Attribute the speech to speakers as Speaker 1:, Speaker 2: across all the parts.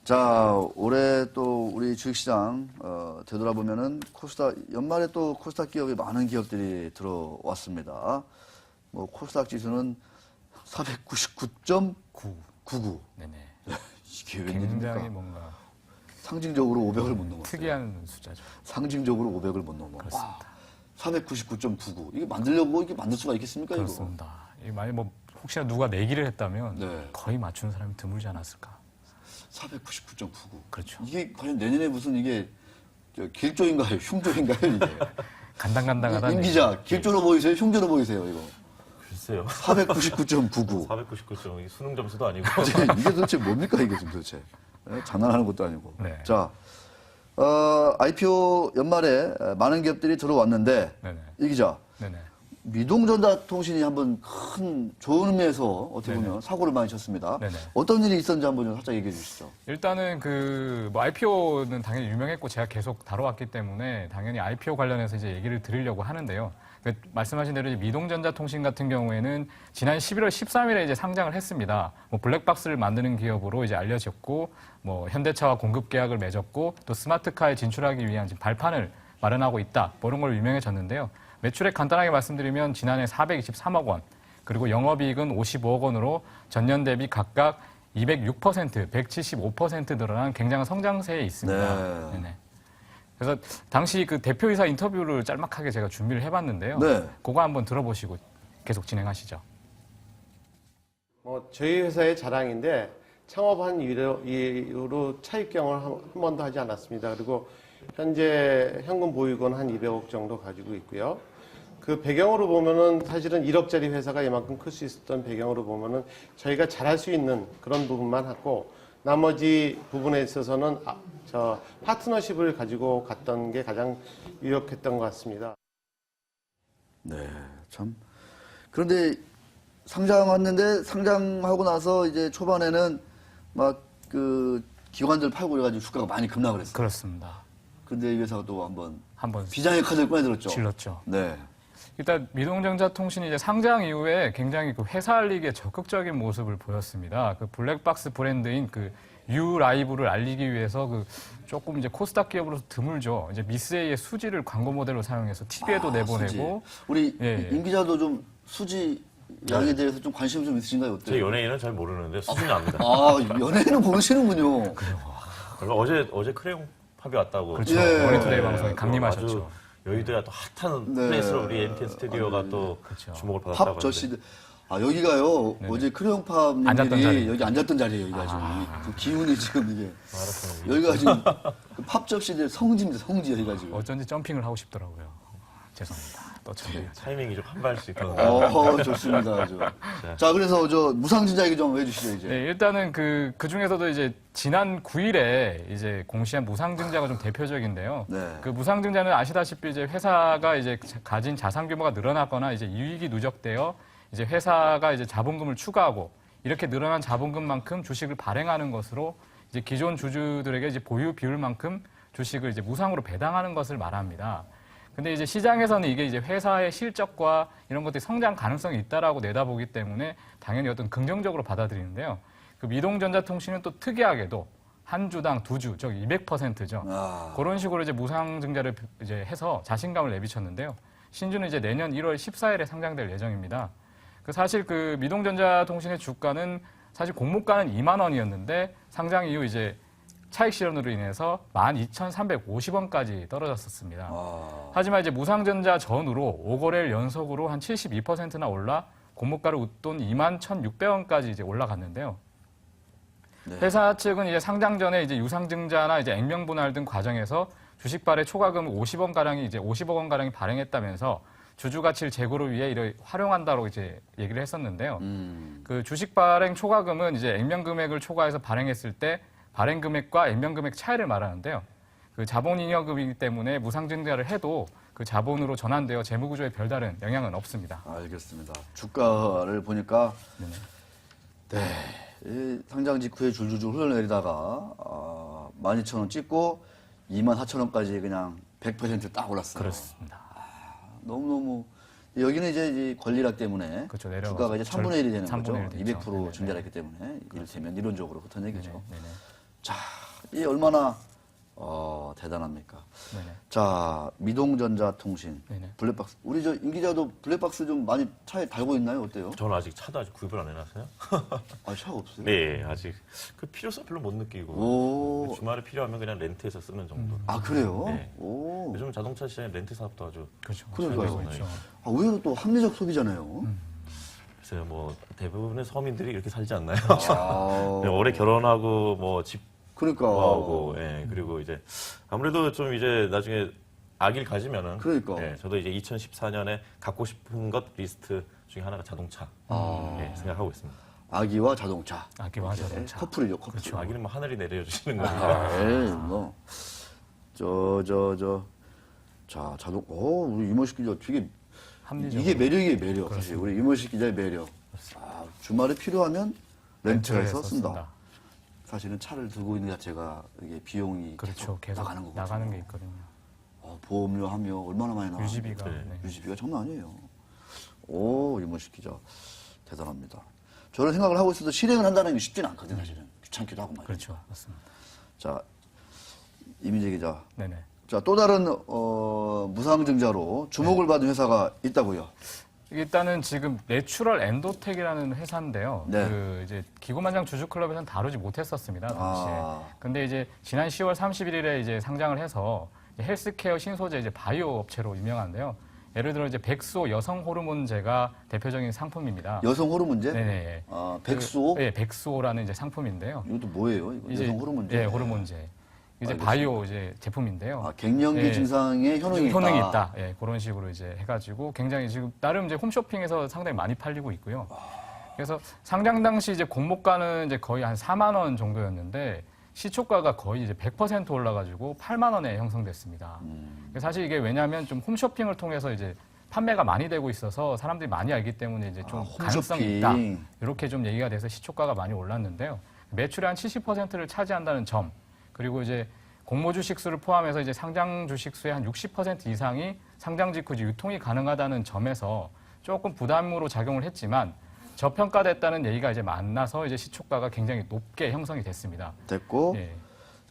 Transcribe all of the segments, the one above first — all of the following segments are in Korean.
Speaker 1: 자, 올해 또 우리 주식시장 되돌아보면은 코스닥 연말에 또 코스닥 기업이 많은 기업들이 들어왔습니다. 뭐 코스닥 지수는 499.99.
Speaker 2: 네네.
Speaker 1: 이게 웬일입니까?
Speaker 2: 굉장히 뭔가
Speaker 1: 상징적으로 500을 못 넘었어요.
Speaker 2: 특이한 숫자죠.
Speaker 1: 상징적으로 500을 못 넘어.
Speaker 2: 그렇습니다.
Speaker 1: 499.99. 이게 만들려고 이게 만들 수가 있겠습니까,
Speaker 2: 그렇습니다. 이게 만약 뭐 혹시나 누가 내기를 했다면
Speaker 1: 네.
Speaker 2: 거의 맞추는 사람이 드물지 않았을까.
Speaker 1: 499.99.
Speaker 2: 그렇죠.
Speaker 1: 이게 과연 내년에 무슨 이게 길조인가요? 흉조인가요, 이게?
Speaker 2: 간당간당하다.
Speaker 1: 임 기자, 길조로 보이세요? 흉조로 보이세요, 이거?
Speaker 3: 글쎄요.
Speaker 1: 499.99.
Speaker 3: 499점 수능 점수도 아니고.
Speaker 1: 이게 도대체 뭡니까, 이게 지금 도대체? 장난하는 것도 아니고.
Speaker 2: 네.
Speaker 1: 자, IPO 연말에 많은 기업들이 들어왔는데,
Speaker 2: 네네.
Speaker 1: 이 기자,
Speaker 2: 네네.
Speaker 1: 미동전자통신이 한번 큰 좋은 의미에서 어떻게 보면
Speaker 2: 네네.
Speaker 1: 사고를 많이 쳤습니다.
Speaker 2: 네네.
Speaker 1: 어떤 일이 있었는지 한번 좀 살짝 얘기해 주시죠.
Speaker 2: 일단은 뭐 IPO는 당연히 유명했고 제가 계속 다뤄왔기 때문에 당연히 IPO 관련해서 이제 얘기를 드리려고 하는데요. 말씀하신 대로 이제 미동전자통신 같은 경우에는 지난 11월 13일에 이제 상장을 했습니다. 뭐 블랙박스를 만드는 기업으로 이제 알려졌고, 뭐 현대차와 공급 계약을 맺었고, 또 스마트카에 진출하기 위한 지금 발판을 마련하고 있다. 뭐 이런 걸로 유명해졌는데요. 매출액 간단하게 말씀드리면 지난해 423억 원, 그리고 영업이익은 55억 원으로 전년 대비 각각 206%, 175% 늘어난 굉장한 성장세에 있습니다.
Speaker 1: 네.
Speaker 2: 네네. 그래서 당시 그 대표이사 인터뷰를 짤막하게 제가 준비를 해봤는데요.
Speaker 1: 네.
Speaker 2: 그거 한번 들어보시고 계속 진행하시죠.
Speaker 4: 저희 회사의 자랑인데 창업한 이후로 차입경을 한 번도 하지 않았습니다. 그리고 현재 현금 보유고는 한 200억 정도 가지고 있고요. 그 배경으로 보면은 사실은 1억짜리 회사가 이만큼 클 수 있었던 배경으로 보면은 저희가 잘할 수 있는 그런 부분만 하고 나머지 부분에 있어서는 파트너십을 가지고 갔던 게 가장 유력했던 것 같습니다.
Speaker 1: 네, 참. 그런데 상장하는데 상장하고 나서 이제 초반에는 막 그 기관들 팔고 그래가지고 주가가 많이 급락을 했어요.
Speaker 2: 그렇습니다.
Speaker 1: 근데 이 회사가 또 한번
Speaker 2: 한번
Speaker 1: 비장의 카드를 꺼내들었죠.
Speaker 2: 질렀죠.
Speaker 1: 네.
Speaker 2: 일단 미동전자통신이 이제 상장 이후에 굉장히 그 회사 알리기에 적극적인 모습을 보였습니다. 그 블랙박스 브랜드인 그 유라이브를 알리기 위해서 그 조금 이제 코스닥 기업으로서 드물죠. 이제 미스에이의 수지를 광고 모델로 사용해서 TV에도 내보내고.
Speaker 1: 수지. 우리
Speaker 2: 예, 예.
Speaker 1: 임 기자도 좀 수지 양에 대해서 좀 관심 좀 있으신가요? 어때요?
Speaker 3: 제 연예인은 잘 모르는데 수준이 압니다.
Speaker 1: 아, 연예인은 모르시는군요.
Speaker 3: 그리고 어제 크레용 팝이 왔다고.
Speaker 2: 그렇죠.
Speaker 1: 예.
Speaker 2: 머니투데이 방송에 강림하셨죠.
Speaker 3: 아주 여의도에 또 핫한
Speaker 1: 네.
Speaker 3: 플레이스로 우리 MTN 스튜디오가 또
Speaker 2: 그렇죠.
Speaker 3: 주목을 받았다고
Speaker 1: 팝 저씨들. 아, 여기가요.
Speaker 2: 네네.
Speaker 1: 어제
Speaker 2: 앉았던
Speaker 1: 크레용팝님들이
Speaker 2: 자리.
Speaker 1: 여기 앉았던 자리예요, 여기가 지금. 그 기운이 지금 이게.
Speaker 3: 알았어요.
Speaker 1: 여기가 지금 그 팝 접시들 성지입니다, 성지 여기가 지금.
Speaker 2: 어쩐지 점핑을 하고 싶더라고요. 죄송합니다. 또 참.
Speaker 3: 타이밍이 좀 한발 수 있거든요.
Speaker 1: 좋습니다. 아주. 자, 그래서 무상진자 얘기 좀 해주시죠, 이제.
Speaker 2: 네, 일단은 그 중에서도 이제 지난 9일에 이제 공시한 무상증자가 좀 대표적인데요.
Speaker 1: 네.
Speaker 2: 그 무상증자는 아시다시피 이제 회사가 이제 가진 자산 규모가 늘어나거나 이제 이익이 누적되어 이제 회사가 이제 자본금을 추가하고 이렇게 늘어난 자본금만큼 주식을 발행하는 것으로 이제 기존 주주들에게 이제 보유 비율만큼 주식을 이제 무상으로 배당하는 것을 말합니다. 근데 이제 시장에서는 이게 이제 회사의 실적과 이런 것들이 성장 가능성이 있다라고 내다보기 때문에 당연히 어떤 긍정적으로 받아들이는데요. 그 미동전자통신은 또 특이하게도 한 주당 2주, 즉 200%죠. 그런 식으로 이제 무상증자를 이제 해서 자신감을 내비쳤는데요. 신주는 이제 내년 1월 14일에 상장될 예정입니다. 그 사실 그 미동전자통신의 주가는 사실 공모가는 2만 원이었는데 상장 이후 이제 차익 실현으로 인해서 12,350원까지 떨어졌었습니다. 하지만 이제 무상전자 전후로 5거래일 연속으로 한 72%나 올라 공모가를 웃돈 21,600원까지 이제 올라갔는데요.
Speaker 1: 네.
Speaker 2: 회사 측은 이제 상장 전에 이제 유상증자나 이제 액면 분할 등 과정에서 주식 발행 초과금 50억 원 가량이 발행했다면서 주주 가치를 재고를 위해 이를 활용한다고 이제 얘기를 했었는데요. 그 주식 발행 초과금은 이제 액면 금액을 초과해서 발행했을 때 발행 금액과 액면 금액 차이를 말하는데요. 그 자본잉여금이기 때문에 무상증자를 해도 그 자본으로 전환되어 재무구조에 별다른 영향은 없습니다.
Speaker 1: 알겠습니다. 주가를 보니까 네, 이 상장 직후에 줄줄줄 흘러내리다가 12,000원 찍고 24,000원까지 그냥 100%딱 올랐어요.
Speaker 2: 그렇습니다.
Speaker 1: 너무너무 여기는 이제 이 권리락 때문에
Speaker 2: 그렇죠, 내려가서
Speaker 1: 주가가 이제 3분의 1이 되는
Speaker 2: 3분의
Speaker 1: 거죠.
Speaker 2: 1 됐죠.
Speaker 1: 200% 증자했기 때문에 이를테면 이론적으로 그렇다는 얘기죠.
Speaker 2: 네네.
Speaker 1: 자, 이 얼마나 대단합니까?
Speaker 2: 네네.
Speaker 1: 자, 미동전자통신,
Speaker 2: 네네.
Speaker 1: 블랙박스. 우리 저 임 기자도 블랙박스 좀 많이 차에 달고 있나요? 어때요?
Speaker 3: 저는 아직 차도 아직 구입을 안 해놨어요.
Speaker 1: 아, 차가 없어요?
Speaker 3: 네, 아직 그 필요성 별로 못 느끼고
Speaker 1: 오.
Speaker 3: 주말에 필요하면 그냥 렌트해서 쓰는 정도.
Speaker 1: 아, 그래요?
Speaker 3: 네.
Speaker 1: 오.
Speaker 3: 요즘 자동차 시장에 렌트 사업도 아주
Speaker 2: 그렇죠.
Speaker 1: 그러니까요.
Speaker 2: 잘 되고 있죠.
Speaker 1: 아, 의외로 또 합리적 소비잖아요.
Speaker 3: 글쎄요, 뭐 대부분의 서민들이 이렇게 살지 않나요?
Speaker 1: 아,
Speaker 3: 네, 올해 결혼하고 뭐 집
Speaker 1: 그러니까.
Speaker 3: 구하고, 예, 그리고 이제 아무래도 좀 이제 나중에 아기를 가지면은,
Speaker 1: 그러니까.
Speaker 3: 예, 저도 이제 2014년에 갖고 싶은 것 리스트 중에 하나가 자동차, 예, 생각하고 있습니다.
Speaker 1: 아기와 자동차.
Speaker 2: 아기와 자동차.
Speaker 1: 커플이죠, 커플.
Speaker 3: 그렇죠. 아기는 뭐 하늘이 내려주시는
Speaker 1: 아,
Speaker 3: 거니까.
Speaker 1: 에이, 뭐. 자, 우리 이모식 기자 되게,
Speaker 2: 합리적으로.
Speaker 1: 이게 매력이에요, 매력. 사실, 우리 이모식 기자의 매력. 아, 주말에 필요하면 렌트해서 쓴다. 사실은 차를 들고 있는 자체가 이게 비용이
Speaker 2: 그렇죠.
Speaker 1: 계속 나가는 거거든요.
Speaker 2: 나가는 게 있거든요.
Speaker 1: 보험료 하며 얼마나 많이 나가.
Speaker 2: 유지비가.
Speaker 3: 네.
Speaker 2: 네.
Speaker 1: 유지비가 장난 아니에요. 오, 이모식 기자. 대단합니다. 저런 생각을 하고 있어도 실행을 한다는 게 쉽지는 않거든요, 사실은. 귀찮기도 하고 말이죠.
Speaker 2: 그렇죠. 맞습니다.
Speaker 1: 자, 이민재 기자.
Speaker 2: 네네.
Speaker 1: 자, 또 다른 무상증자로 주목을 받은 회사가 있다고요.
Speaker 2: 일단은 지금 내추럴 엔도텍이라는 회사인데요.
Speaker 1: 네.
Speaker 2: 그 이제 기고만장 주주클럽에서는 다루지 못했었습니다. 당시에.
Speaker 1: 아.
Speaker 2: 근데 이제 지난 10월 31일에 이제 상장을 해서 이제 헬스케어 신소재 이제 바이오 업체로 유명한데요. 예를 들어 이제 백소 여성 호르몬제가 대표적인 상품입니다.
Speaker 1: 여성 호르몬제?
Speaker 2: 네네.
Speaker 1: 아, 백소?
Speaker 2: 네, 백소라는 이제 상품인데요.
Speaker 1: 이것도 뭐예요? 이거? 여성 호르몬제?
Speaker 2: 네, 호르몬제. 이제
Speaker 1: 알겠습니다.
Speaker 2: 바이오 이제 제품인데요.
Speaker 1: 아, 갱년기
Speaker 2: 네.
Speaker 1: 증상에 효능이 있다.
Speaker 2: 효능이 있다. 예, 그런 식으로 이제 해가지고 굉장히 지금 나름 이제 홈쇼핑에서 상당히 많이 팔리고 있고요. 그래서 상장 당시 이제 공모가는 이제 거의 한 4만 원 정도였는데 시초가가 거의 이제 100% 올라가지고 8만 원에 형성됐습니다. 사실 이게 왜냐하면 좀 홈쇼핑을 통해서 이제 판매가 많이 되고 있어서 사람들이 많이 알기 때문에 이제 좀 가능성이 있다. 이렇게 좀 얘기가 돼서 시초가가 많이 올랐는데요. 매출의 한 70%를 차지한다는 점. 그리고 이제 공모 주식수를 포함해서 이제 상장 주식수의 한 60% 이상이 상장 직후 유통이 가능하다는 점에서 조금 부담으로 작용을 했지만 저평가됐다는 얘기가 이제 만나서 이제 시초가가 굉장히 높게 형성이 됐습니다.
Speaker 1: 됐고,
Speaker 2: 예.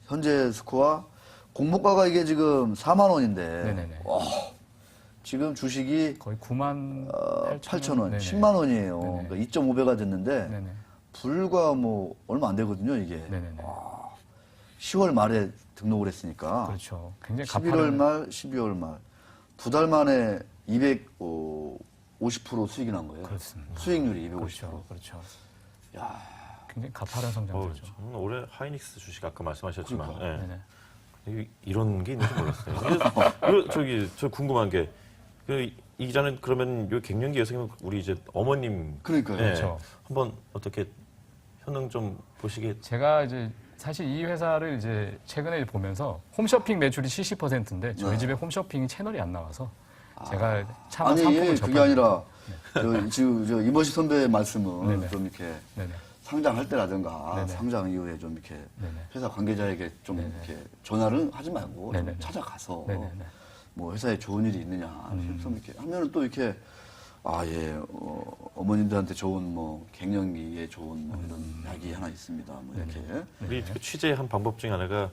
Speaker 1: 현재 스코어 공모가가 이게 지금 4만 원인데,
Speaker 2: 네네네.
Speaker 1: 지금 주식이
Speaker 2: 거의 9만
Speaker 1: 8천 원,
Speaker 2: 네네.
Speaker 1: 10만 원이에요.
Speaker 2: 네네.
Speaker 1: 그러니까 2.5배가 됐는데,
Speaker 2: 네네.
Speaker 1: 불과 뭐 얼마 안 되거든요, 이게.
Speaker 2: 네네네.
Speaker 1: 10월 말에 등록을 했으니까.
Speaker 2: 그렇죠. 굉장히
Speaker 1: 11월
Speaker 2: 가파른
Speaker 1: 말, 12월 말. 2달 만에 250% 수익이 난 거예요.
Speaker 2: 그렇습니다.
Speaker 1: 수익률이 250%.
Speaker 2: 그렇죠. 그렇죠.
Speaker 1: 야,
Speaker 2: 굉장히 가파른 성장세죠.
Speaker 3: 저는 올해 하이닉스 주식 아까 말씀하셨지만, 예.
Speaker 2: 네네.
Speaker 3: 이런 게 있는지 몰랐어요. 저 궁금한 게, 이 기자는 그러면 요 갱년기 여성이면 우리 이제 어머님.
Speaker 1: 그러니까요.
Speaker 3: 예,
Speaker 2: 그렇죠.
Speaker 3: 한번 어떻게 효능 좀 보시게.
Speaker 2: 제가 이제 사실 이 회사를 이제 최근에 보면서 홈쇼핑 매출이 70%인데 저희 집에 홈쇼핑 채널이 안 나와서 제가 참
Speaker 1: 아니,
Speaker 2: 상품을
Speaker 1: 그게
Speaker 2: 접하는
Speaker 1: 아니라, 지금 이모식 선배의 말씀은
Speaker 2: 네네.
Speaker 1: 좀 이렇게
Speaker 2: 네네.
Speaker 1: 상장할 때라든가
Speaker 2: 네네.
Speaker 1: 상장 이후에 좀 이렇게
Speaker 2: 네네.
Speaker 1: 회사 관계자에게 좀
Speaker 2: 네네.
Speaker 1: 이렇게 전화를 하지 말고 좀
Speaker 2: 네네네.
Speaker 1: 찾아가서
Speaker 2: 네네네.
Speaker 1: 뭐 회사에 좋은 일이 있느냐 좀 이렇게 하면은 또 이렇게 어머님들한테 좋은 뭐 갱년기에 좋은 뭐 이런 약이 하나 있습니다. 뭐 이렇게
Speaker 3: 우리 그 취재한 방법 중에 하나가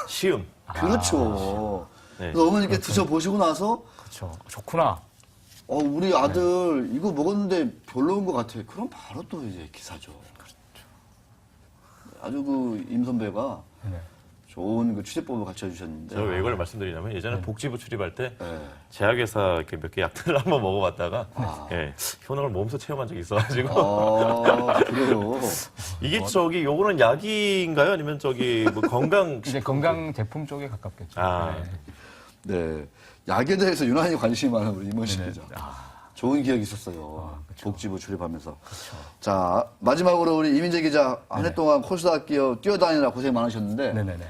Speaker 3: 시음.
Speaker 1: 그렇죠.
Speaker 3: 네.
Speaker 1: 그래서 어머니께 드셔보시고 나서
Speaker 2: 그렇죠. 좋구나.
Speaker 1: 우리 아들 이거 먹었는데 별로인 것 같아. 그럼 바로 또 이제 기사죠. 그렇죠. 아주 그 임 선배가
Speaker 2: 네네.
Speaker 1: 좋은 그 취재법을 갖춰 주셨는데.
Speaker 3: 제가 왜 이걸 말씀드리냐면 예전에 복지부 출입할 때
Speaker 1: 네.
Speaker 3: 제약회사 이렇게 몇 개 약들을 한번 먹어봤다가 예, 효능을 몸소 체험한 적이 있어가지고
Speaker 1: 그래요.
Speaker 3: 이게 요거는 약인가요? 아니면 뭐 건강
Speaker 2: 이제 건강 제품 쪽에 가깝겠죠.
Speaker 3: 아.
Speaker 2: 네.
Speaker 1: 네. 약에 대해서 유난히 관심이 많은 우리 임원식
Speaker 2: 네네.
Speaker 1: 기자.
Speaker 2: 아,
Speaker 1: 좋은 기억이 있었어요.
Speaker 2: 그쵸.
Speaker 1: 복지부 출입하면서. 자, 마지막으로 우리 이민재 기자 한 해 동안 코스닥 기업 뛰어다니느라 고생 많으셨는데
Speaker 2: 네네네.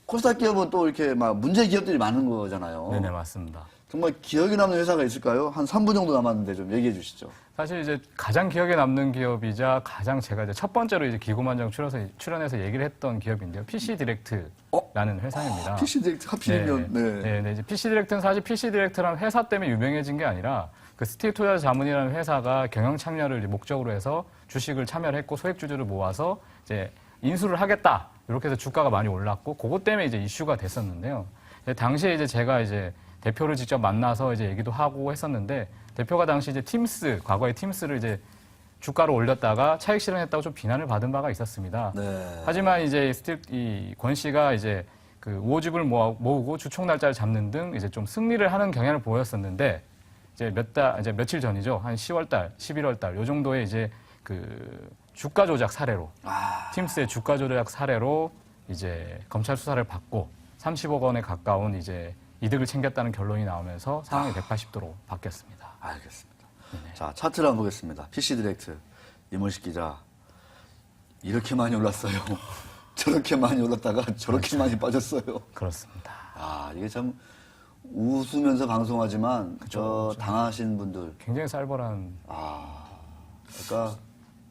Speaker 1: 코스닥 기업은 또 이렇게 막 문제 기업들이 많은 거잖아요.
Speaker 2: 네네, 맞습니다.
Speaker 1: 정말 기억에 남는 회사가 있을까요? 한 3분 정도 남았는데 좀 얘기해 주시죠.
Speaker 2: 사실 이제 가장 기억에 남는 기업이자 가장 제가 이제 첫 번째로 이제 기고만장 출연해서 얘기를 했던 기업인데요. PC 디렉트라는 회사입니다.
Speaker 1: PC 디렉트 하필이면,
Speaker 2: 네, 이제 PC 디렉트는 사실 PC 디렉트라는 회사 때문에 유명해진 게 아니라 그 스틸투자자문이라는 회사가 경영 참여를 이제 목적으로 해서 주식을 참여를 했고 소액주주를 모아서 이제 인수를 하겠다. 이렇게 해서 주가가 많이 올랐고 그것 때문에 이제 이슈가 됐었는데요. 당시에 이제 제가 이제 대표를 직접 만나서 이제 얘기도 하고 했었는데 대표가 당시 이제 팀스 과거에 팀스를 이제 주가를 올렸다가 차익 실현했다고 좀 비난을 받은 바가 있었습니다.
Speaker 1: 네.
Speaker 2: 하지만 이제 권 씨가 이제 그 우호집을 모으고 주총 날짜를 잡는 등 이제 좀 승리를 하는 경향을 보였었는데 이제 이제 며칠 전이죠. 한 10월 달, 11월 달 요 정도에 이제 그 주가 조작 사례로 팀스의 주가 조작 사례로 이제 검찰 수사를 받고 30억 원에 가까운 이제 이득을 챙겼다는 결론이 나오면서 상황이 180도로 바뀌었습니다.
Speaker 1: 알겠습니다. 자, 차트를 한번 보겠습니다. PC 디렉트 이문식 기자. 이렇게 많이 올랐어요. 저렇게 많이 올랐다가 저렇게 많이 빠졌어요.
Speaker 2: 그렇습니다.
Speaker 1: 아, 이게 참 웃으면서 방송하지만 저 당하신 분들.
Speaker 2: 굉장히 쌀벌한
Speaker 1: 그러니까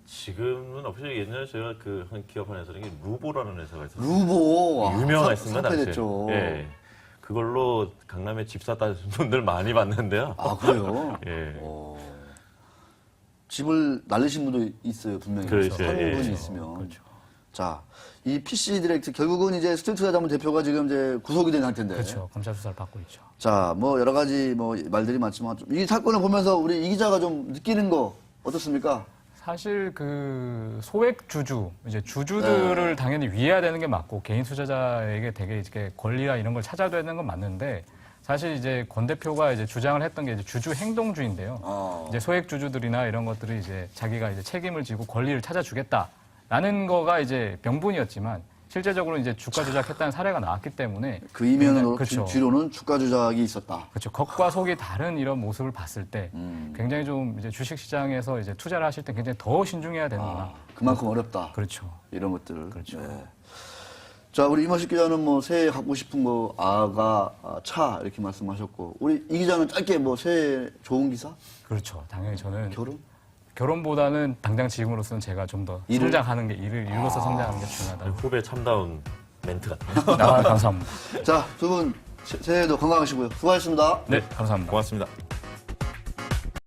Speaker 3: 지금은 없어요. 옛날에 제가 그 한 기업 안에서 이게 루보라는 회사가 있었어요.
Speaker 1: 루보. 와,
Speaker 3: 유명한 회사입니다. 당시에.
Speaker 1: 됐죠.
Speaker 3: 예. 그걸로 강남에 집 샀다는 분들 많이 봤는데요.
Speaker 1: 아, 그래요?
Speaker 3: 예.
Speaker 1: 집을 날리신 분도 있어요, 분명히.
Speaker 3: 그렇죠.
Speaker 1: 한
Speaker 3: 예.
Speaker 1: 분이 있으면. 자, 이 PC 디렉트 결국은 이제 스틸투자자문 대표가 지금 이제 구속이 된 상태인데.
Speaker 2: 그렇죠. 검찰 수사를 받고 있죠.
Speaker 1: 자, 뭐 여러 가지 뭐 말들이 많지만 이 사건을 보면서 우리 이 기자가 좀 느끼는 거 어떻습니까?
Speaker 2: 사실 그 소액 주주, 이제 주주들을 당연히 위해야 되는 게 맞고 개인 투자자에게 되게 이렇게 권리나 이런 걸 찾아야 되는 건 맞는데 사실 이제 권 대표가 이제 주장을 했던 게 이제 주주 행동주의인데요. 이제 소액 주주들이나 이런 것들이 이제 자기가 이제 책임을 지고 권리를 찾아주겠다라는 거가 이제 명분이었지만 실제적으로 이제 주가 조작했다는 사례가 나왔기 때문에
Speaker 1: 그 이면으로
Speaker 2: 그렇죠.
Speaker 1: 뒤로는 주가 조작이 있었다.
Speaker 2: 그렇죠. 겉과 속이 다른 이런 모습을 봤을 때 굉장히 좀 이제 주식 시장에서 이제 투자를 하실 때 굉장히 더 신중해야 되는구나.
Speaker 1: 그만큼 어렵다.
Speaker 2: 그렇죠.
Speaker 1: 이런 것들.
Speaker 2: 그렇죠.
Speaker 1: 네. 자, 우리 이만식 기자는 뭐 새해 갖고 싶은 거 아가, 차 이렇게 말씀하셨고 우리 이 기자는 짧게 뭐 새해 좋은 기사?
Speaker 2: 그렇죠. 당연히 저는
Speaker 1: 결혼?
Speaker 2: 결혼보다는 당장 지금으로서는 제가 좀 더
Speaker 1: 일을?
Speaker 2: 성장하는 게 일로서 성장하는 게 중요하다.
Speaker 3: 후배 참다운 멘트 같아요.
Speaker 2: 감사합니다.
Speaker 1: 자, 두 분 새해도 건강하시고요. 수고하셨습니다.
Speaker 2: 네, 감사합니다.
Speaker 3: 고맙습니다.